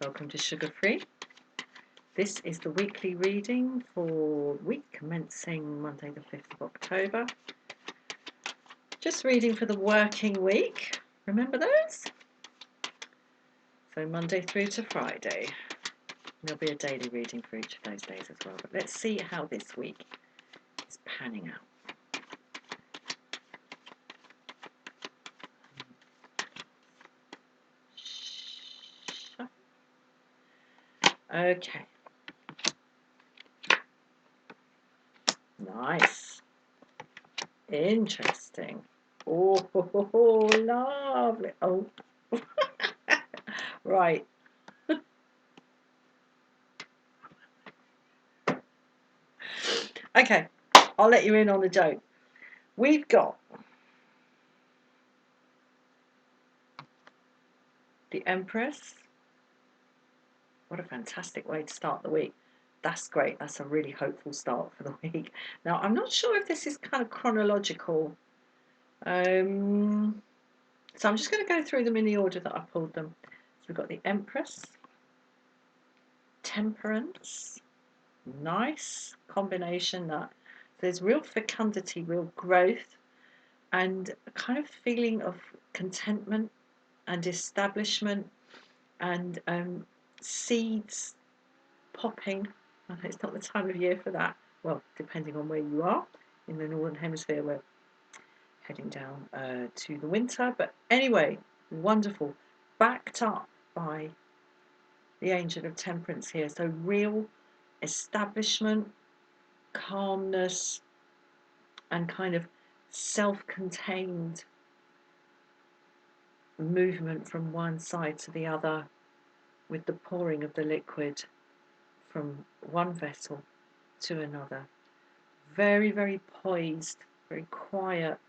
Welcome to Sugar Free. This is the weekly reading for week commencing Monday the 5th of October. Just reading for the working week. Remember those? So Monday through to Friday. There'll be a daily reading for each of those days as well. But let's see how this week is panning out. Okay. Nice. Interesting. Oh, lovely. Oh. Right. Okay. I'll let you in on a joke. We've got the Empress. What a fantastic way to start the week. That's great. That's a really hopeful start for the week. Now, I'm not sure if this is kind of chronological. So I'm just going to go through them in the order that I pulled them. So we've got the Empress, Temperance. Nice combination that. There's real fecundity, real growth, and a kind of feeling of contentment and establishment and seeds popping. It's not the time of year for that. Well, depending on where you are. In the Northern Hemisphere, we're heading down to the winter. But anyway, wonderful. Backed up by the Angel of Temperance here. So real establishment, calmness, and kind of self-contained movement from one side to the other with the pouring of the liquid from one vessel to another. Very, very poised, very quiet.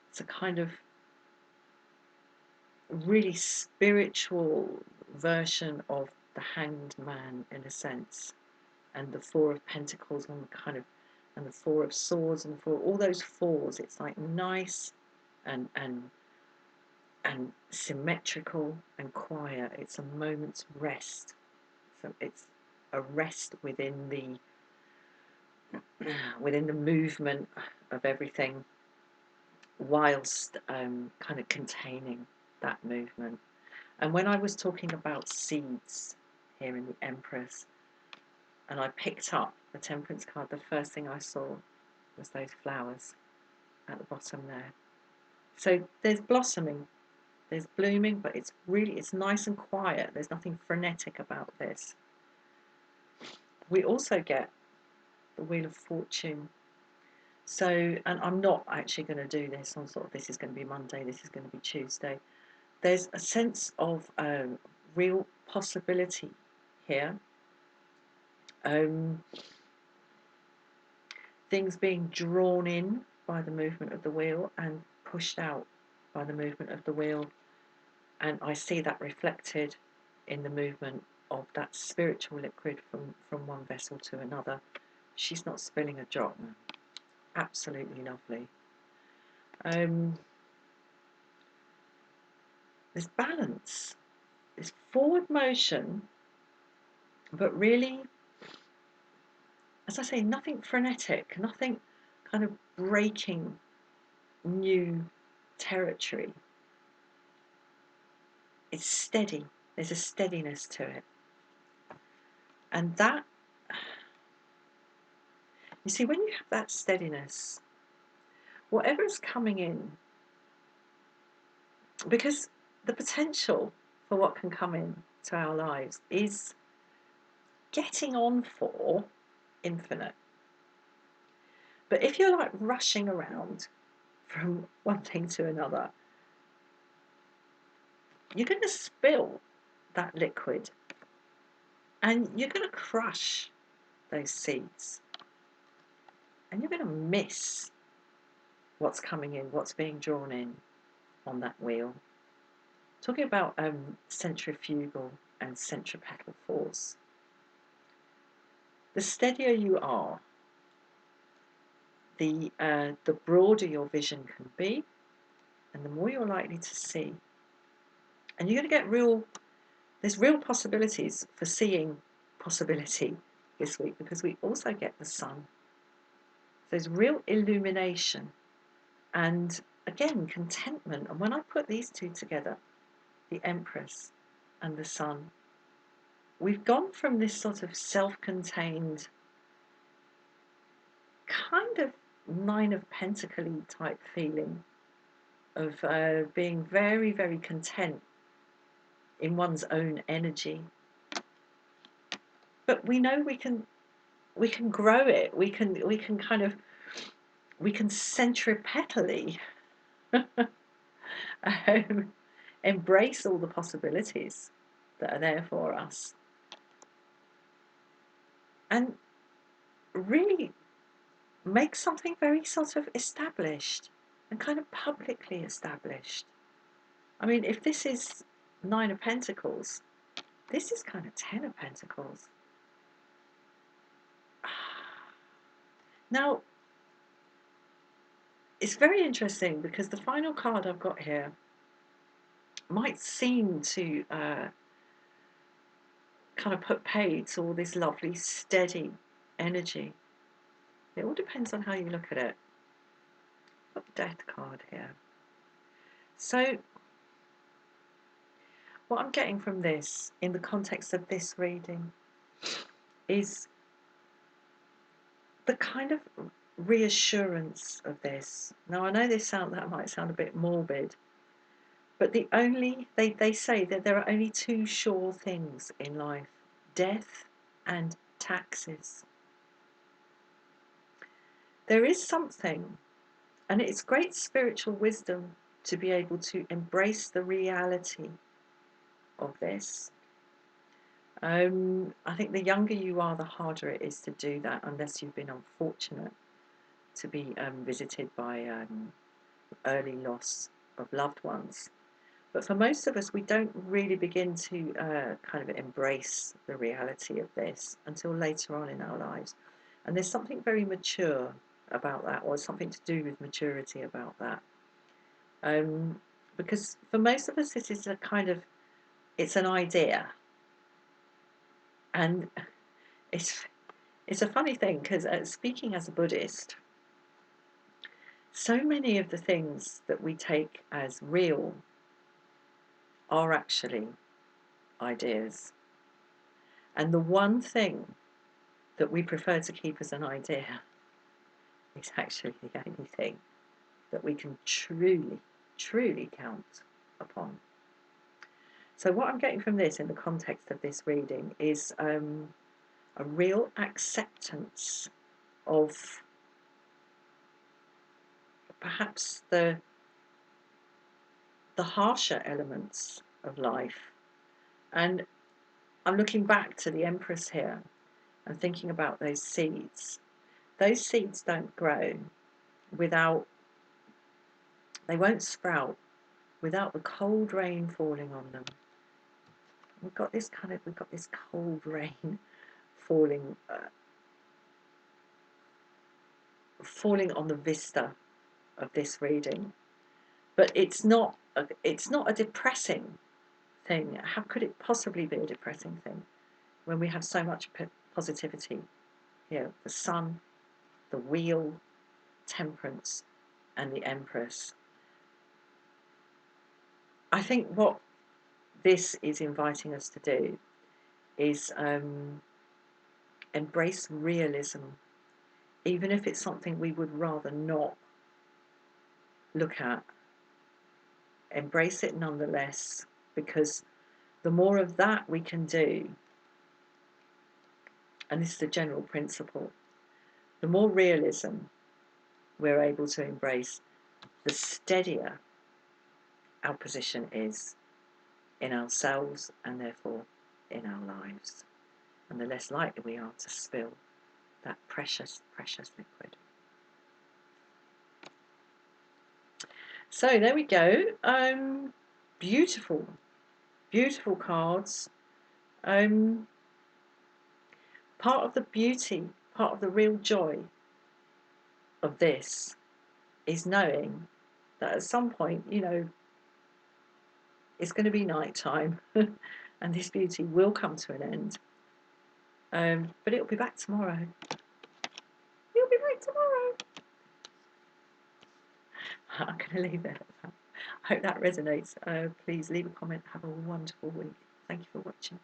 It's a kind of really spiritual version of the Hanged Man in a sense, and the Four of Pentacles on kind of, and the Four of Swords and all those fours. It's like nice and symmetrical and quiet. It's a moment's rest. So it's a rest within the movement of everything, whilst kind of containing that movement. And when I was talking about seeds here in the Empress, and I picked up the Temperance card, the first thing I saw was those flowers at the bottom there. So there's blossoming, there's blooming, but it's nice and quiet. There's nothing frenetic about this. We also get the Wheel of Fortune. So, and I'm not actually going to do this on sort of, this is going to be Monday, this is going to be Tuesday. There's a sense of real possibility here. Things being drawn in by the movement of the wheel and pushed out by the movement of the wheel. And I see that reflected in the movement of that spiritual liquid from one vessel to another. She's not spilling a drop. Absolutely lovely. There's balance, there's forward motion, but really, as I say, nothing frenetic, nothing kind of breaking new territory. It's steady. There's a steadiness to it. And that, you see, when you have that steadiness, whatever's coming in, because the potential for what can come in to our lives is getting on for infinite. But if you're like rushing around from one thing to another, you're going to spill that liquid and you're going to crush those seeds and you're going to miss what's coming in, what's being drawn in on that wheel. Talking about centrifugal and centripetal force. The steadier you are, the broader your vision can be, and the more you're likely to see. And you're going to get real there's real possibilities for seeing possibility this week, because we also get the sun. There's real illumination and, again, contentment. And when I put these two together, the Empress and the sun, we've gone from this sort of self-contained kind of Nine of Pentacles type feeling of being very, very content in one's own energy. But we know we can grow it. We can centripetally embrace all the possibilities that are there for us, and really make something very sort of established and kind of publicly established. I mean, if this is Nine of Pentacles, this is kind of Ten of Pentacles. Now, it's very interesting because the final card I've got here might seem to kind of put paid to all this lovely, steady energy. It all depends on how you look at it. Got the Death card here. So, what I'm getting from this, in the context of this reading, is the kind of reassurance of this. Now, I know that might sound a bit morbid, but they say that there are only two sure things in life: death and taxes. There is something, and it's great spiritual wisdom to be able to embrace the reality of this. I think the younger you are, the harder it is to do that, unless you've been unfortunate to be visited by early loss of loved ones. But for most of us, we don't really begin to kind of embrace the reality of this until later on in our lives. And there's something very mature about that, or something to do with maturity about that. Because for most of us, this is it's an idea. And it's a funny thing, because speaking as a Buddhist, so many of the things that we take as real are actually ideas. And the one thing that we prefer to keep as an idea is actually the only thing that we can truly, truly count upon. So what I'm getting from this, in the context of this reading, is a real acceptance of perhaps the harsher elements of life. And I'm looking back to the Empress here and thinking about those seeds. Those seeds don't grow without, they won't sprout without the cold rain falling on them. We've got this cold rain falling on the vista of this reading. But it's not a depressing thing. How could it possibly be a depressing thing when we have so much positivity here? The sun, the wheel, temperance, and the Empress. I think what this is inviting us to do is embrace realism, even if it's something we would rather not look at. Embrace it nonetheless, because the more of that we can do, and this is the general principle, the more realism we're able to embrace, the steadier our position is in ourselves and therefore in our lives, and the less likely we are to spill that precious, precious liquid. So there we go. Beautiful, beautiful cards. Part of the beauty, part of the real joy of this is knowing that at some point, it's going to be night time and this beauty will come to an end. But it'll be back tomorrow. It'll be back tomorrow. I'm going to leave it at that. I hope that resonates. Please leave a comment. Have a wonderful week. Thank you for watching.